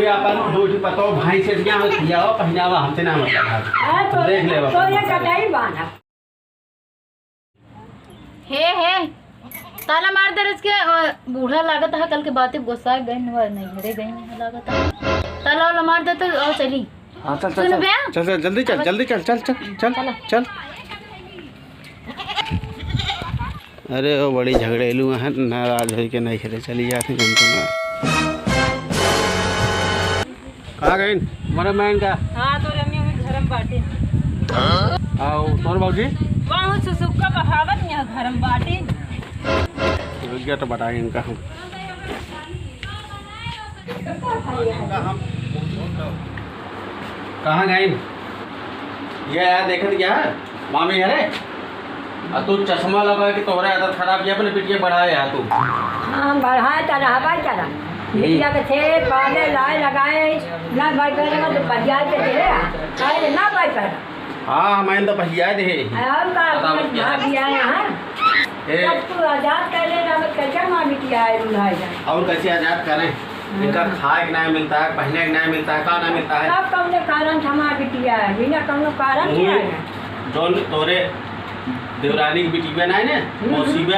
कोई अपन दो पतो भाई से क्या किया हो पहनावा हमसे ना मतलब देख ले तो ये कटाई बाना हे ताला मार दे इसके बूढ़ा लागत है कल के बातें गुस्सा गए नहीं हरे गए लागत है ताला वाला मार दे तो और चली हां चल जल्दी चल अरे वो बड़ी झगड़ेलू है नाराज हो के नहीं खेले चली जाती जमको ना कहाँ गई मरे मैं इनका हां तो रम्य में घरम बाटे आओ तोर बाबूजी वहां सुसुक का बहावत यहां घरम बाटे गया तो बताएं इनका हम कहाँ गई ये यार देखत क्या है मामी है रे तू चश्मा लगा के तोहरा आदत खराब किया अपने पिटिया बढ़ाए यार तू हां बढ़ाए त रहबा चला बिटिया के थे पाले लाए लगाए ना भाई करेगा तो पंचायत के दे काहे ना भाई कर हां हमें तो भैया दे और का भाग दिया यहां सब तू आजाद कर ले ना कैसे मां बिटिया है रुलाए जा और कैसे आजाद करें इनका खाए के नहीं मिलता है पहने के नहीं मिलता है का नहीं मिलता है सब कौन कारण हमार बिटिया है बिना कौन कारण क्या है जोन तोरे देवरानी की बेटी बहन है ना मौसी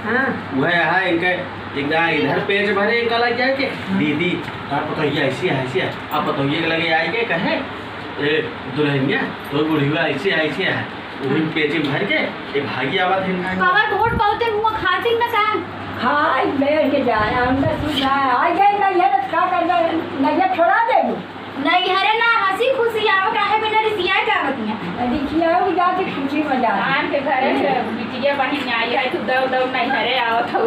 हां वह है इनके एकदम इधर पेट भरे इनका लग जाए के दीदी आप बताइए ऐसी है आप बताइए के लगे आए के कहे ए दुल्हनिया तो बुढ़िया ऐसे है उन पेट भर के एक भागी आवाज है बाबा ढोट पाते हुआ खाती ना का हाय बैठ के जा अंदर सुधा आ गए ना ये का कर दे नजर छोड़ा दे नहीं हरे ना हंसी खुशी आवे काहे बिना रिसिया जावतिया देखिए वो जाके खुशी में जा आन के घरे बिटिया बहन आई है तो दव नहीं हरे आवत हो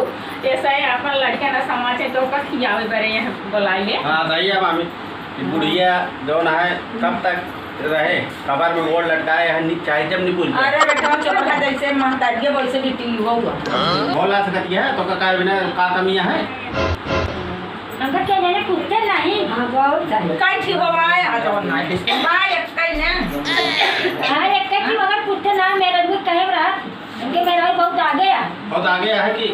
ऐसा है अपन लड़के ना समाचे तो का खियावे बरे यहाँ बुलाइए हां दैया मामी बुढ़िया जो ना है कब तक रहे कबर में गोड़ लटकाए है चाहे जब नहीं पूछ अरे बेटा चोखा जैसे महतारिया वैसे बिटी हुआ बोला सकती है तो का बिना का कमियां है अंदर के लेने कुत्ते नहीं हां बहुत है काई थी हो आए आ जाओ ना भाई एक कई ने हां एक की मगर कुत्ते ना मेरे को कहे रहा इनके मेरा बहुत आगे है बहुत आगे है कि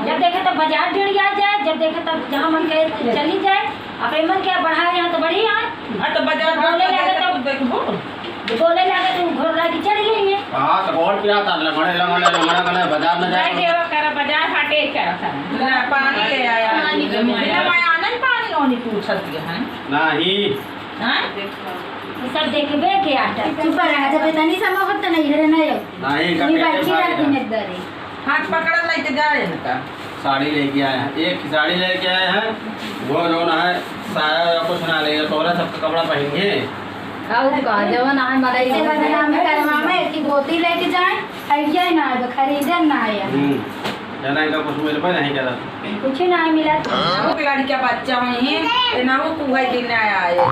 जब देखे तब बाजार भिड़ आ जाए जब देखे तब जहां मन के चली जाए अपने मन के बढ़ाए यहाँ तो बढ़ी है तो बाजार बोले लगे तो देखो बोले लगे तो घर ला के चली गई है हां तो बोल क्या था लंगड़े बाजार में नहीं जाए देवा कर बाजार हटे क्या ना पानी ले आया पानी ले आया। मैं आनंद पानी लोनी पूछती है नहीं हां सब देखबे के आटा चुप रहा जब तनी समय होत नहीं हरे नहीं नहीं बाकी रहती में दरे हाथ पकड़ लेके जा रहे हैं साड़ी लेके आए हैं एक साड़ी लेके आए हैं वो जो ना है साया कुछ ना लेगा तोरा सबका कपड़ा पहनेंगे और का जवन आए मलाई से बदला में करवा में की धोती लेके जाए ऐसे ना खरीदे ना आया जाना इनका कुछ मेरे पास नहीं करा कुछ नहीं मिला वो लड़का बच्चा है ना वो कुआई दिन आया है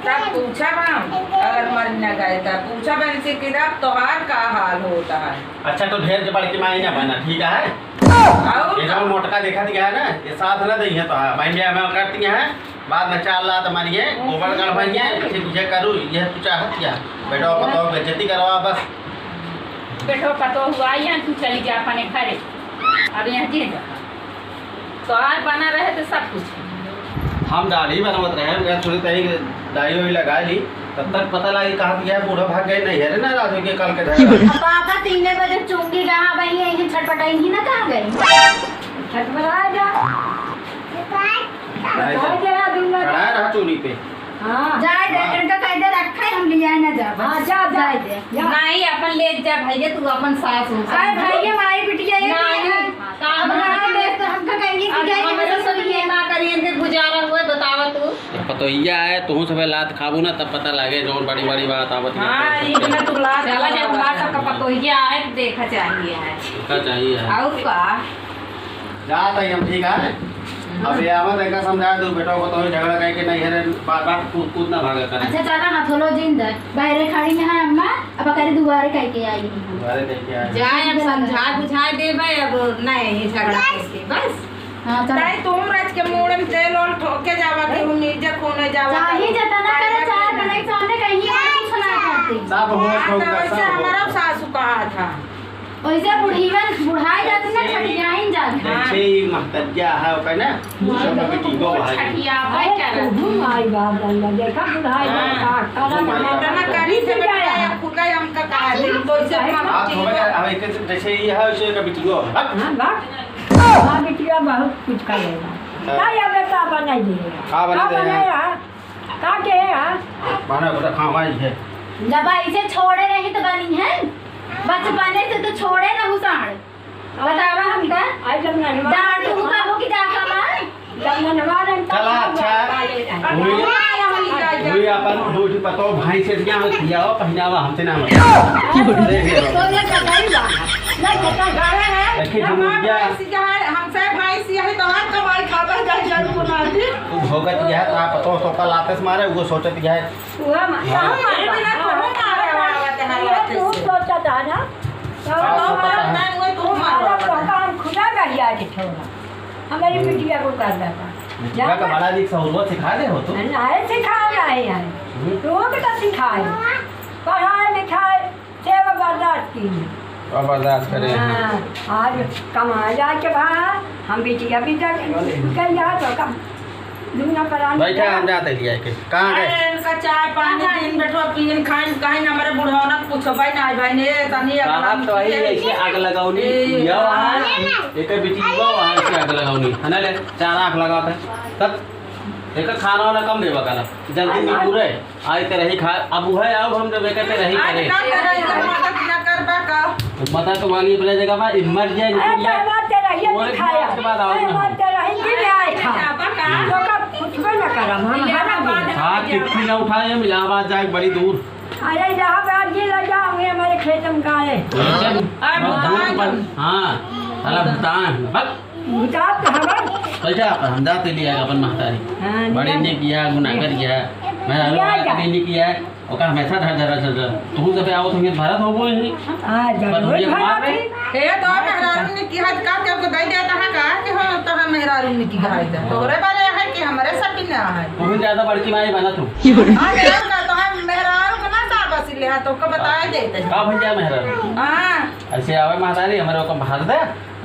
तब पूछा हम अगर मर न गए तब पूछा बन से कि अब तोहार का हाल होता है अच्छा तो ढेर के बड़ के माई ना बना ठीक है और ये जो मोटका देखा दिया है ना ये साथ ना दई है तो माइंडिया में करती है बाद में चाल ला तुम्हारी है गोबर कर भाई फिर तुझे करूँ यह तू चाहत क्या बेटा पतो बेइज्जती करवा बस बेटो पतो हुआ यहाँ तू चली जा अपने घरे अब यहाँ जी जा तो आज बना रहे तो सब कुछ हम दाढ़ी बनवत रहे थोड़ी तरी दाढ़ी वाड़ी लगा ली तब तक पता लगी कहाँ गया बूढ़ा भाग गए नहीं है ना राजू के कल के पापा 3 बजे चुंगी कहाँ गई है ये छटपटाई ही ना कहाँ गई छटपटा जा चढ़ाया रहा चोरी पे हां जाए दे इनका कायदा रखा है हम लिया ना जा हां जा जाए दे नहीं अपन ले जा भैया तू अपन सास हो अरे भैया माई बिटिया ये नहीं, अब रहा दे तो हमका कहेंगे कि जाए हमारे सब ये ना करिए के गुजारा हुए बतावा तू पतोहिया है तू सब लात खाबू ना तब पता लगे जो बड़ी बड़ी बात आवत हां ये बिना तू ला चला जा तू ला सब पतो ये आए देखा चाहिए है का चाहिए और का जाता ही हम ठीक है अब ये आवत है का समझा दो बेटा को तो झगड़ा कह के नहीं है बार बार कूद ना भागा कर अच्छा चला हाथोलो जिंदा बाहर खड़ी में है अम्मा अब करे दुबारे कह के आई दुबारे कह के आए जाए अब समझा बुझा देबे अब नहीं झगड़ा करके बस हां चल ताई तुम राज के मोड़ में तेल और ठोके जावा के हम नीचे कोने जावा चाहे जतना करे चाहे बनाई सामने कहीं कुछ ना करती सब हो ठोक वैसे सब हमारा सासू कहा था वैसे बुढ़ीवन बुढ़ाई जाती ना छटियाई जाती अच्छे महतजा है ओके ना सब बेटी को भाई छठिया भाई क्या माई बाप बल्ला देखा बुढ़ाई इतना करी से बताया खुदा हमका कहा दिन तो इसे आप हो गया अब एक जैसे ये है उसे का बिटियो हां बाप हां बिटिया बहुत कुछ करेगा का या बेटा बना देगा का बना देगा का के है बना बड़ा खावाई है दवाई से छोड़े नहीं तो बनी है बचपने से तो छोड़े ना हुसाड़ बतावा हमका आई जब ननवा डांट हुका हो कि जा कमाए जब ननवा रन चला अच्छा हुई अपन दूध पतो भाई से क्या किया पहनावा हमसे ना तो ये कटाई बा नहीं कटा गावे है देखिए दुनिया हमसे भाई सी है तो हम कमाई खाबा जा जरूर बना दी तू भोगत गया था पतो तो कल आते मारे वो सोचत गया है हुआ तू सोचा था ना काम खुदा गया के छोड़ा हमारी बिटिया को कर देता क्या का बड़ा जी सहूलत सिखा दे हो तो नहीं सिखा रहे हैं रोग तो सिखाए पढ़ाए लिखाए सेवा बर्दाश्त की और बर्दाश्त करें आज कमा जाके बाहर हम बिटिया भी कल जा तो कम दूना परान बैठा हम जाते लिया के कहां गए इनका चाय पानी दिन बैठो पियन खाइन काहे हमारे बुढ़ाना पूछो भाई ना भाई ने तनी कहां तो ही ऐसे आग लगाओनी ये वहां एक बिटी को वहां से आग लगाओनी है ना ले 4 आंख लगाता तब एक खाना वाला कम देवा करा जल्दी में पूरे आए ते रही खा अब है अब हम जब कहते रही करे मता तो वाली अपने जगह में मर जाए निकल जाए और के बाद हाँ चिट्ठी ना उठाए हम इलाहाबाद जाए बड़ी दूर अरे इलाहाबाद जी लगा होंगे हमारे खेत में का है हाँ अला भूटान भूटान हमारे कैसा हम जाते लिया अपन महतारी बड़ी ने किया गुनाहगर किया मैं हलवा ने किया और का हमेशा धर तू जब आओ तो ये भारत हो वो ही हां जरूर हे तो मेहरारू ने की हाथ का के दे देता है का कि हम तो हम मेहरारू ने की हाथ तोरे वाले है कि हमारे सब ना है बहुत ज्यादा बड़की माई बना तू हां मेहरारू तो हम मेहरारू को ना साबस ले तो को बताए देते का भैया मेहरारू हां ऐसे आवे महतारी हमारे को भाग दे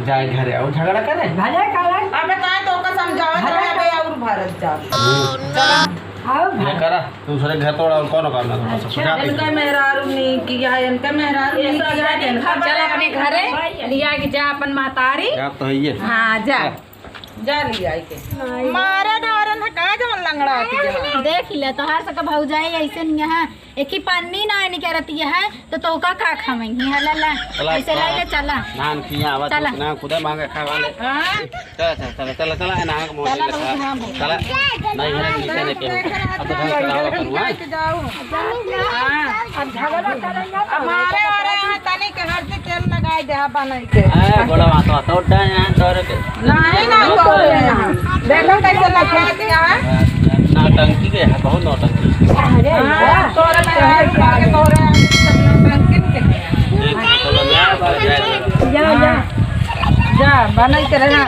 जाए घरे और झगड़ा करे भले करे अब बताए तो का समझावत रहे बे और भारत जा चला आओ ये करा दूसरे घर तोड़ा और कौन करना अच्छा, इनका मेहरारू ने किया है इनका मेहरारू ने किया है चल अपने घरे लिया के जा अपन महतारी क्या तो है ये हां जा लिया के मारे डरन है का जवन लंगड़ा के देख ले तो हर सका भौजाई ऐसे नहीं है एक ही पन्नी ना नहीं करती है तो का खावेंगी हला ला ऐसे ला ले चला नान किया आवाज ना खुदा मांगे खा वाले चला ना को मोड़ चला नहीं है नीचे लेके अब तो चलावा करूंगा अब झगड़ा करेंगे हमारे और यहाँ तनी के हर से तेल लगाए दे बनाई के ए बड़ा मातो तो डा यहां डर के नहीं ना तो देखो कैसे लगा दिया है नौटंकी के है बहुत नौटंकी अरे तोरे में तोरे टंकिन के चलो मैं जा जा बनाई के रहना